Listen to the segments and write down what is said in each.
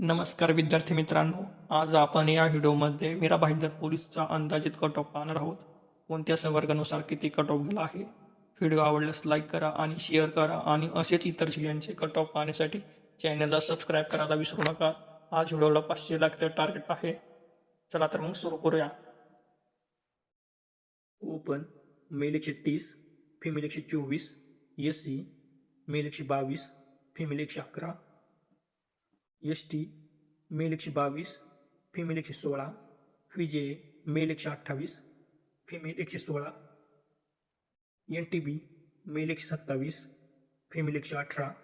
नमस्कार विद्यार्थी मित्रांनो, आज आपण या व्हिडिओमध्ये मीरा भाईंदर पोलीसचा अंदाजित कट ऑफ पाहणार आहोत. कोणत्या संवर्गानुसार किती कट ऑफ गेला आहे. व्हिडिओ आवडल्यास लाईक करा आणि शेअर करा आणि असेच इतर जिल्ह्यांचे कट ऑफ पाहण्यासाठी चॅनलला सबस्क्राईब करायला विसरू नका. आज व्हिडिओला 500 लाखचं टार्गेट आहे. चला तर मग सुरू करूया. Open male 130, female 124, SC male 122, female 111, ST male 122, female 116, VJ male 128, female 116, NTB male 127, female 118,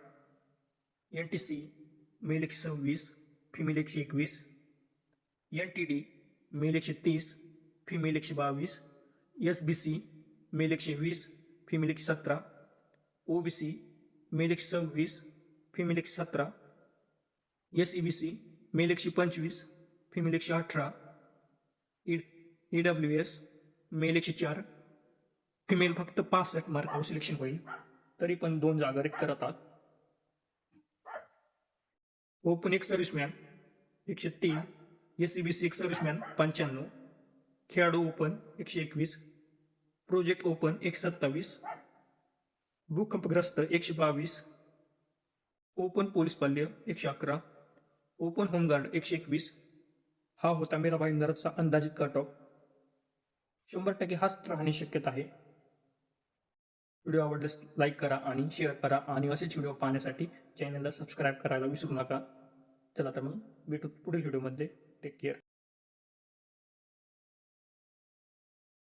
NTC male 126, female 121, NTD male 130, female 122, SBC male 120, female 117, OBC male 126, female 117, SEBC male 125, female 118, EWS male 104, female फक्त 65 मार्कावर selection होईल, तरी पण 2 जागा रिक्त राहतात. Open एक serviceman 103, SEBC एक serviceman 95, खेळाडू ओपन 121, प्रोजेक्ट ओपन 127, भूकंपग्रस्त 122, ओपन पोलीस पाल्य 111, ओपन होमगार्ड 121. हा होता मीरा भाईंदरचा अंदाजित कट ऑफ. 100% हाच राहण्याची शक्यता आहे. व्हिडिओ आवडल्यास लाईक करा आणि शेअर करा आणि असेच व्हिडिओ पाहण्यासाठी चॅनलला सबस्क्राईब करायला विसरू नका. चला तर मग भेटू पुढील व्हिडिओमध्ये. Take care.